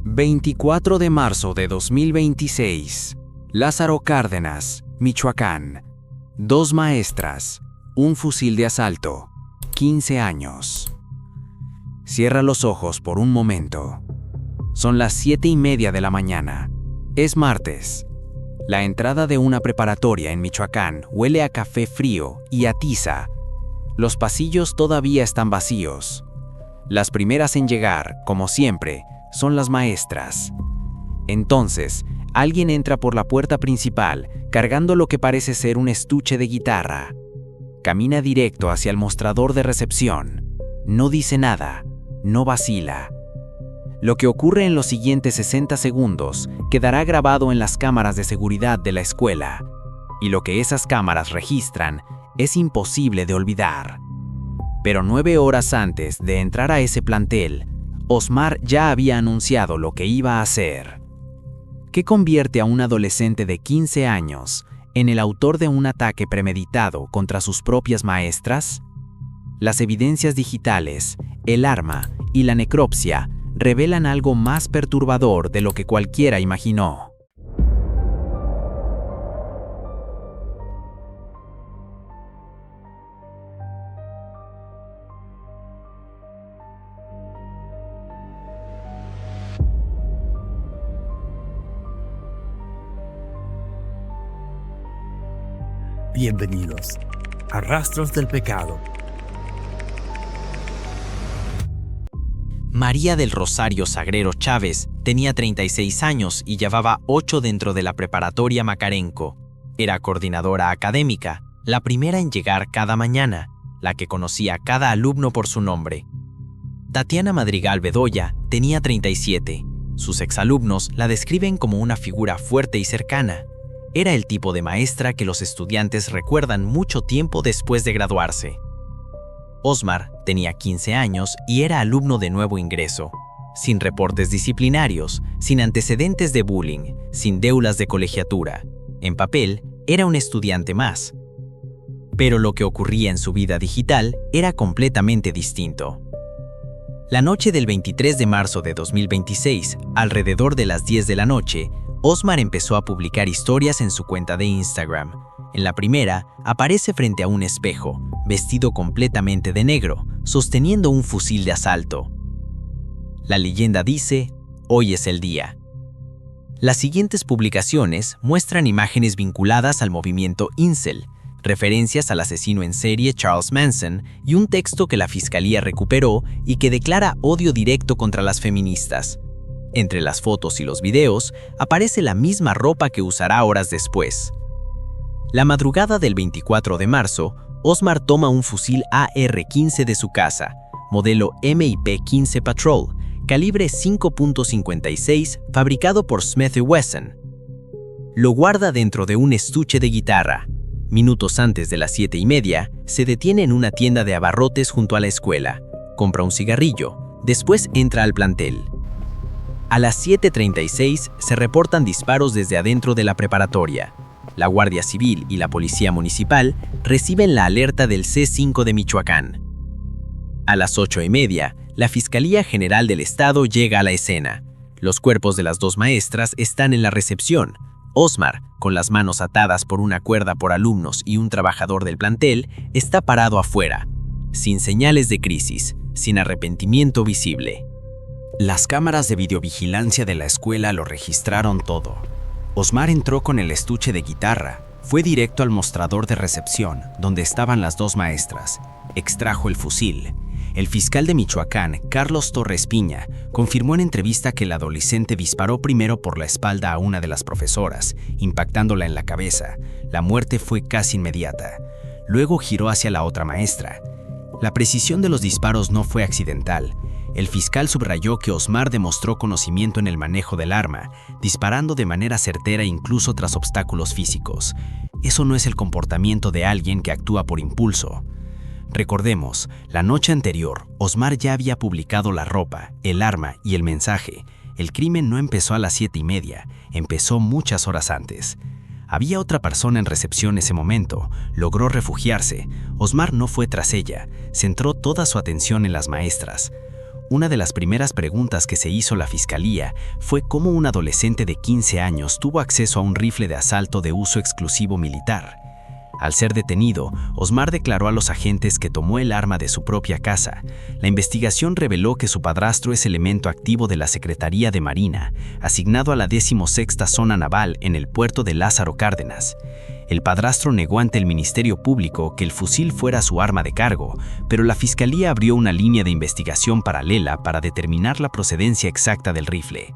24 de marzo de 2026. Lázaro Cárdenas, Michoacán. 2 maestras, un fusil de asalto, 15 años. Cierra los ojos por un momento. Son las 7:30 de la mañana. Es martes. La entrada de una preparatoria en Michoacán huele a café frío y a tiza. Los pasillos todavía están vacíos. Las primeras en llegar, como siempre, son las maestras. Entonces, alguien entra por la puerta principal cargando lo que parece ser un estuche de guitarra. Camina directo hacia el mostrador de recepción. No dice nada, no vacila. Lo que ocurre en los siguientes 60 segundos quedará grabado en las cámaras de seguridad de la escuela, y lo que esas cámaras registran es imposible de olvidar. Pero 9 horas antes de entrar a ese plantel, Osmar ya había anunciado lo que iba a hacer. ¿Qué convierte a un adolescente de 15 años en el autor de un ataque premeditado contra sus propias maestras? Las evidencias digitales, el arma y la necropsia revelan algo más perturbador de lo que cualquiera imaginó. Bienvenidos a Rastros del Pecado. María del Rosario Sagrero Chávez tenía 36 años y llevaba 8 dentro de la preparatoria Macarenco. Era coordinadora académica, la primera en llegar cada mañana, la que conocía a cada alumno por su nombre. Tatiana Madrigal Bedoya tenía 37. Sus exalumnos la describen como una figura fuerte y cercana. Era el tipo de maestra que los estudiantes recuerdan mucho tiempo después de graduarse. Osmar tenía 15 años y era alumno de nuevo ingreso, sin reportes disciplinarios, sin antecedentes de bullying, sin deudas de colegiatura. En papel, era un estudiante más. Pero lo que ocurría en su vida digital era completamente distinto. La noche del 23 de marzo de 2026, alrededor de las 10 de la noche, Osmar empezó a publicar historias en su cuenta de Instagram. En la primera, aparece frente a un espejo, vestido completamente de negro, sosteniendo un fusil de asalto. La leyenda dice: "Hoy es el día". Las siguientes publicaciones muestran imágenes vinculadas al movimiento Incel, referencias al asesino en serie Charles Manson y un texto que la fiscalía recuperó y que declara odio directo contra las feministas. Entre las fotos y los videos aparece la misma ropa que usará horas después. La madrugada del 24 de marzo, Osmar toma un fusil AR-15 de su casa, modelo MIP-15 Patrol, calibre 5.56, fabricado por Smith & Wesson. Lo guarda dentro de un estuche de guitarra. Minutos antes de las 7:30, se detiene en una tienda de abarrotes junto a la escuela, compra un cigarrillo, después entra al plantel. A las 7:36 se reportan disparos desde adentro de la preparatoria. La Guardia Civil y la Policía Municipal reciben la alerta del C5 de Michoacán. A las 8:30, la Fiscalía General del Estado llega a la escena. Los cuerpos de las 2 maestras están en la recepción. Osmar, con las manos atadas por una cuerda por alumnos y un trabajador del plantel, está parado afuera, sin señales de crisis, sin arrepentimiento visible. Las cámaras de videovigilancia de la escuela lo registraron todo. Osmar entró con el estuche de guitarra, fue directo al mostrador de recepción, donde estaban las 2 maestras, extrajo el fusil. El fiscal de Michoacán, Carlos Torres Piña, confirmó en entrevista que el adolescente disparó primero por la espalda a una de las profesoras, impactándola en la cabeza. La muerte fue casi inmediata. Luego giró hacia la otra maestra. La precisión de los disparos no fue accidental. El fiscal subrayó que Osmar demostró conocimiento en el manejo del arma, disparando de manera certera incluso tras obstáculos físicos. Eso no es el comportamiento de alguien que actúa por impulso. Recordemos, la noche anterior, Osmar ya había publicado la ropa, el arma y el mensaje. El crimen no empezó a las 7:30, empezó muchas horas antes. Había otra persona en recepción ese momento, logró refugiarse. Osmar no fue tras ella, centró toda su atención en las maestras. Una de las primeras preguntas que se hizo la fiscalía fue cómo un adolescente de 15 años tuvo acceso a un rifle de asalto de uso exclusivo militar. Al ser detenido, Osmar declaró a los agentes que tomó el arma de su propia casa. La investigación reveló que su padrastro es elemento activo de la Secretaría de Marina, asignado a la 16ª Zona Naval en el puerto de Lázaro Cárdenas. El padrastro negó ante el Ministerio Público que el fusil fuera su arma de cargo, pero la Fiscalía abrió una línea de investigación paralela para determinar la procedencia exacta del rifle.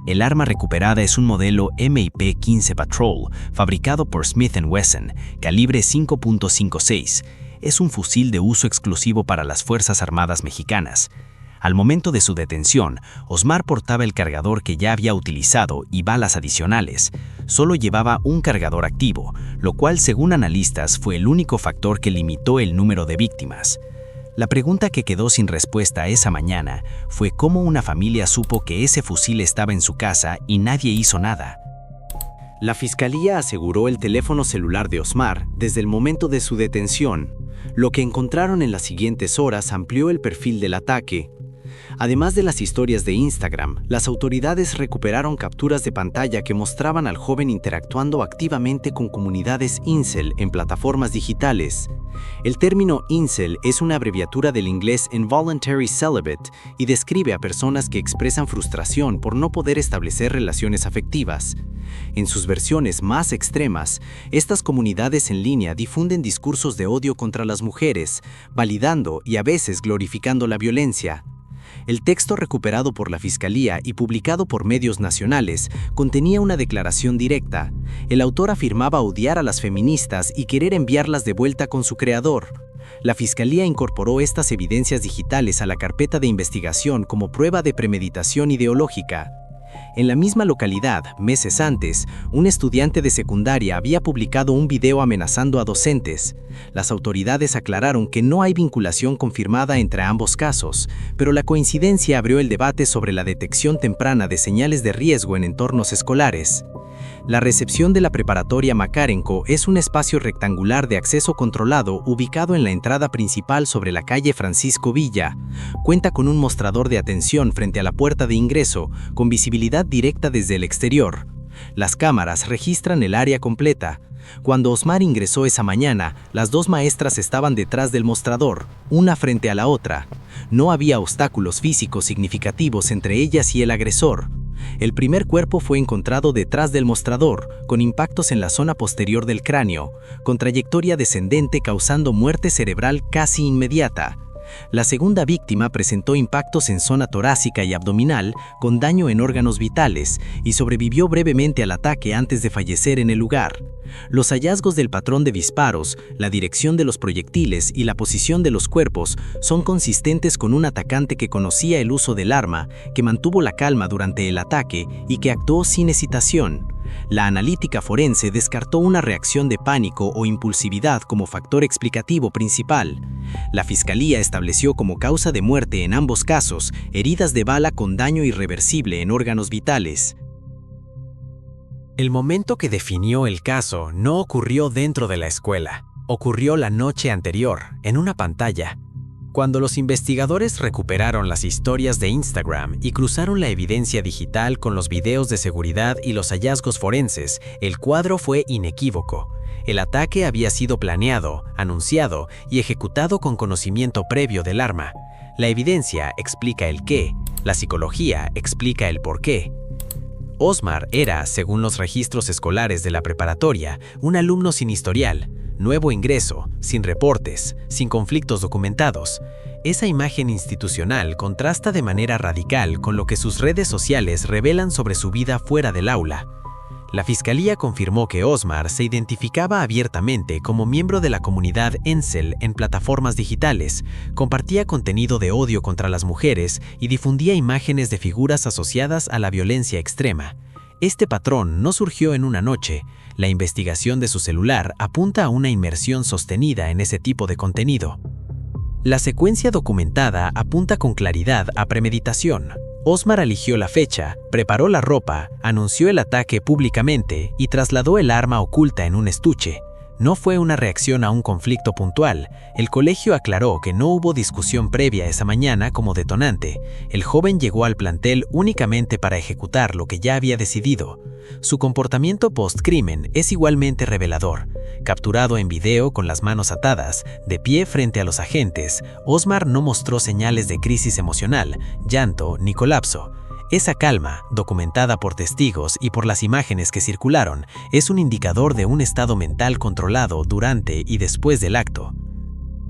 El arma recuperada es un modelo MIP-15 Patrol, fabricado por Smith & Wesson, calibre 5.56. Es un fusil de uso exclusivo para las Fuerzas Armadas mexicanas. Al momento de su detención, Osmar portaba el cargador que ya había utilizado y balas adicionales. Solo llevaba un cargador activo, lo cual, según analistas, fue el único factor que limitó el número de víctimas. La pregunta que quedó sin respuesta esa mañana fue cómo una familia supo que ese fusil estaba en su casa y nadie hizo nada. La fiscalía aseguró el teléfono celular de Osmar desde el momento de su detención. Lo que encontraron en las siguientes horas amplió el perfil del ataque. Además de las historias de Instagram, las autoridades recuperaron capturas de pantalla que mostraban al joven interactuando activamente con comunidades incel en plataformas digitales. El término incel es una abreviatura del inglés involuntary celibate y describe a personas que expresan frustración por no poder establecer relaciones afectivas. En sus versiones más extremas, estas comunidades en línea difunden discursos de odio contra las mujeres, validando y a veces glorificando la violencia. El texto recuperado por la Fiscalía y publicado por medios nacionales contenía una declaración directa. El autor afirmaba odiar a las feministas y querer enviarlas de vuelta con su creador. La Fiscalía incorporó estas evidencias digitales a la carpeta de investigación como prueba de premeditación ideológica. En la misma localidad, meses antes, un estudiante de secundaria había publicado un video amenazando a docentes. Las autoridades aclararon que no hay vinculación confirmada entre ambos casos, pero la coincidencia abrió el debate sobre la detección temprana de señales de riesgo en entornos escolares. La recepción de la preparatoria Makarenko es un espacio rectangular de acceso controlado ubicado en la entrada principal sobre la calle Francisco Villa. Cuenta con un mostrador de atención frente a la puerta de ingreso, con visibilidad directa desde el exterior. Las cámaras registran el área completa. Cuando Osmar ingresó esa mañana, las dos maestras estaban detrás del mostrador, una frente a la otra. No había obstáculos físicos significativos entre ellas y el agresor. El primer cuerpo fue encontrado detrás del mostrador, con impactos en la zona posterior del cráneo, con trayectoria descendente causando muerte cerebral casi inmediata. La segunda víctima presentó impactos en zona torácica y abdominal, con daño en órganos vitales, y sobrevivió brevemente al ataque antes de fallecer en el lugar. Los hallazgos del patrón de disparos, la dirección de los proyectiles y la posición de los cuerpos son consistentes con un atacante que conocía el uso del arma, que mantuvo la calma durante el ataque y que actuó sin hesitación. La analítica forense descartó una reacción de pánico o impulsividad como factor explicativo principal. La Fiscalía estableció como causa de muerte en ambos casos heridas de bala con daño irreversible en órganos vitales. El momento que definió el caso no ocurrió dentro de la escuela, ocurrió la noche anterior, en una pantalla. Cuando los investigadores recuperaron las historias de Instagram y cruzaron la evidencia digital con los videos de seguridad y los hallazgos forenses, el cuadro fue inequívoco. El ataque había sido planeado, anunciado y ejecutado con conocimiento previo del arma. La evidencia explica el qué, la psicología explica el por qué. Osmar era, según los registros escolares de la preparatoria, un alumno sin historial, nuevo ingreso, sin reportes, sin conflictos documentados. Esa imagen institucional contrasta de manera radical con lo que sus redes sociales revelan sobre su vida fuera del aula. La Fiscalía confirmó que Osmar se identificaba abiertamente como miembro de la comunidad incel en plataformas digitales, compartía contenido de odio contra las mujeres y difundía imágenes de figuras asociadas a la violencia extrema. Este patrón no surgió en una noche. La investigación de su celular apunta a una inmersión sostenida en ese tipo de contenido. La secuencia documentada apunta con claridad a premeditación. Osmar eligió la fecha, preparó la ropa, anunció el ataque públicamente y trasladó el arma oculta en un estuche. No fue una reacción a un conflicto puntual. El colegio aclaró que no hubo discusión previa esa mañana como detonante. El joven llegó al plantel únicamente para ejecutar lo que ya había decidido. Su comportamiento post-crimen es igualmente revelador. Capturado en video con las manos atadas, de pie frente a los agentes, Osmar no mostró señales de crisis emocional, llanto ni colapso. Esa calma, documentada por testigos y por las imágenes que circularon, es un indicador de un estado mental controlado durante y después del acto.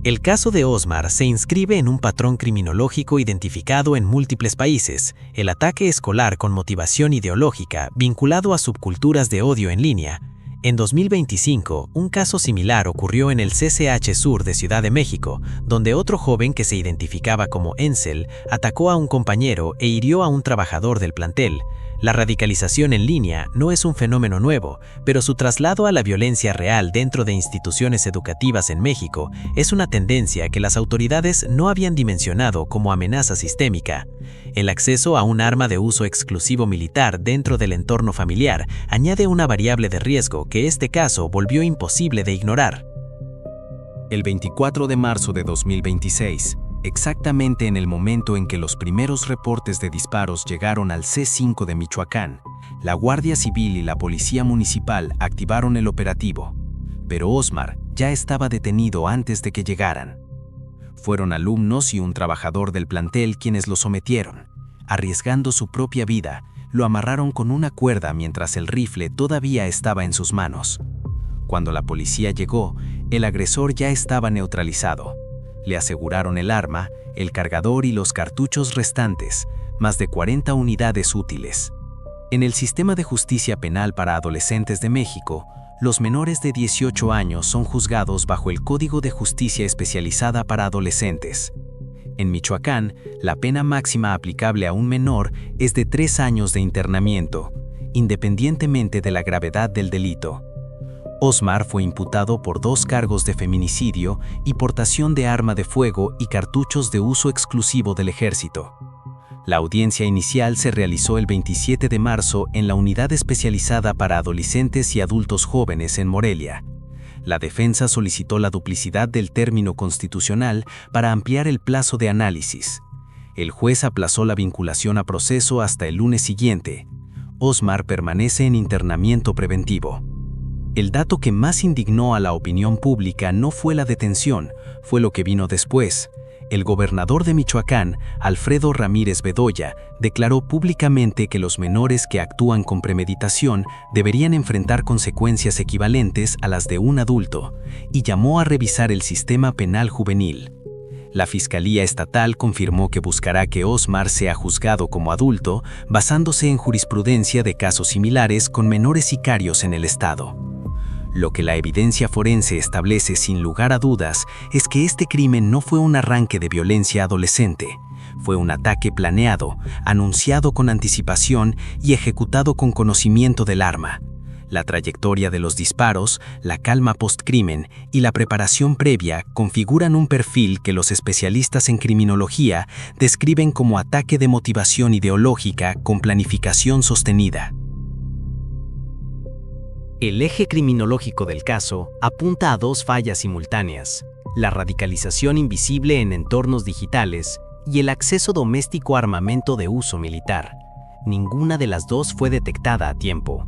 El caso de Osmar se inscribe en un patrón criminológico identificado en múltiples países: el ataque escolar con motivación ideológica vinculado a subculturas de odio en línea. En 2025, un caso similar ocurrió en el CCH Sur de Ciudad de México, donde otro joven que se identificaba como Ensel atacó a un compañero e hirió a un trabajador del plantel. La radicalización en línea no es un fenómeno nuevo, pero su traslado a la violencia real dentro de instituciones educativas en México es una tendencia que las autoridades no habían dimensionado como amenaza sistémica. El acceso a un arma de uso exclusivo militar dentro del entorno familiar añade una variable de riesgo que este caso volvió imposible de ignorar. El 24 de marzo de 2026, exactamente en el momento en que los primeros reportes de disparos llegaron al C5 de Michoacán, la Guardia Civil y la Policía Municipal activaron el operativo, pero Osmar ya estaba detenido antes de que llegaran. Fueron alumnos y un trabajador del plantel quienes lo sometieron. Arriesgando su propia vida, lo amarraron con una cuerda mientras el rifle todavía estaba en sus manos. Cuando la policía llegó, el agresor ya estaba neutralizado. Le aseguraron el arma, el cargador y los cartuchos restantes, más de 40 unidades útiles. En el Sistema de Justicia Penal para Adolescentes de México, los menores de 18 años son juzgados bajo el Código de Justicia Especializada para Adolescentes. En Michoacán, la pena máxima aplicable a un menor es de 3 años de internamiento, independientemente de la gravedad del delito. Osmar fue imputado por 2 cargos de feminicidio y portación de arma de fuego y cartuchos de uso exclusivo del ejército. La audiencia inicial se realizó el 27 de marzo en la Unidad Especializada para Adolescentes y Adultos Jóvenes en Morelia. La defensa solicitó la duplicidad del término constitucional para ampliar el plazo de análisis. El juez aplazó la vinculación a proceso hasta el lunes siguiente. Osmar permanece en internamiento preventivo. El dato que más indignó a la opinión pública no fue la detención, fue lo que vino después. El gobernador de Michoacán, Alfredo Ramírez Bedoya, declaró públicamente que los menores que actúan con premeditación deberían enfrentar consecuencias equivalentes a las de un adulto, y llamó a revisar el sistema penal juvenil. La Fiscalía Estatal confirmó que buscará que Osmar sea juzgado como adulto, basándose en jurisprudencia de casos similares con menores sicarios en el estado. Lo que la evidencia forense establece sin lugar a dudas es que este crimen no fue un arranque de violencia adolescente, fue un ataque planeado, anunciado con anticipación y ejecutado con conocimiento del arma. La trayectoria de los disparos, la calma post-crimen y la preparación previa configuran un perfil que los especialistas en criminología describen como ataque de motivación ideológica con planificación sostenida. El eje criminológico del caso apunta a 2 fallas simultáneas: la radicalización invisible en entornos digitales y el acceso doméstico a armamento de uso militar. Ninguna de las 2 fue detectada a tiempo.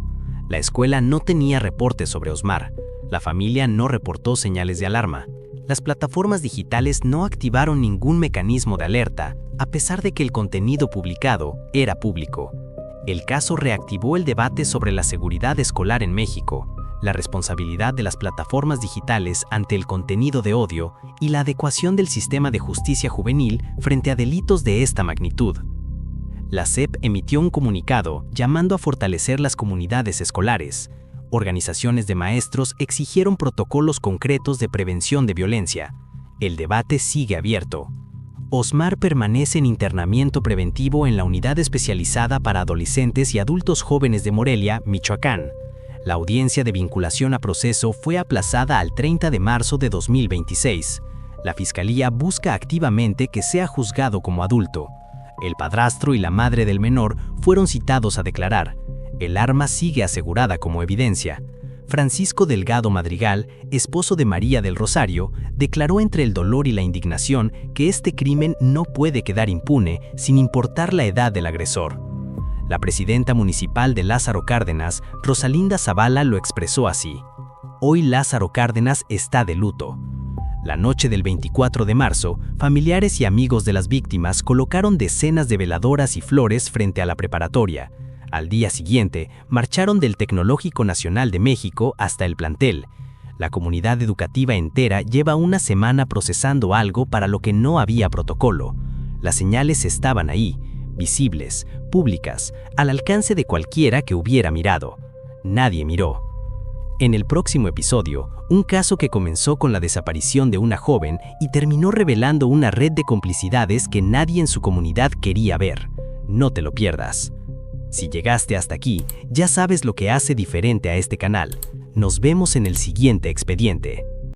La escuela no tenía reportes sobre Osmar. La familia no reportó señales de alarma. Las plataformas digitales no activaron ningún mecanismo de alerta, a pesar de que el contenido publicado era público. El caso reactivó el debate sobre la seguridad escolar en México, la responsabilidad de las plataformas digitales ante el contenido de odio y la adecuación del sistema de justicia juvenil frente a delitos de esta magnitud. La SEP emitió un comunicado llamando a fortalecer las comunidades escolares. Organizaciones de maestros exigieron protocolos concretos de prevención de violencia. El debate sigue abierto. Osmar permanece en internamiento preventivo en la Unidad Especializada para Adolescentes y Adultos Jóvenes de Morelia, Michoacán. La audiencia de vinculación a proceso fue aplazada al 30 de marzo de 2026. La Fiscalía busca activamente que sea juzgado como adulto. El padrastro y la madre del menor fueron citados a declarar. El arma sigue asegurada como evidencia. Francisco Delgado Madrigal, esposo de María del Rosario, declaró entre el dolor y la indignación que este crimen no puede quedar impune sin importar la edad del agresor. La presidenta municipal de Lázaro Cárdenas, Rosalinda Zavala, lo expresó así: "Hoy Lázaro Cárdenas está de luto". La noche del 24 de marzo, familiares y amigos de las víctimas colocaron decenas de veladoras y flores frente a la preparatoria. Al día siguiente, marcharon del Tecnológico Nacional de México hasta el plantel. La comunidad educativa entera lleva una semana procesando algo para lo que no había protocolo. Las señales estaban ahí, visibles, públicas, al alcance de cualquiera que hubiera mirado. Nadie miró. En el próximo episodio, un caso que comenzó con la desaparición de una joven y terminó revelando una red de complicidades que nadie en su comunidad quería ver. No te lo pierdas. Si llegaste hasta aquí, ya sabes lo que hace diferente a este canal. Nos vemos en el siguiente expediente.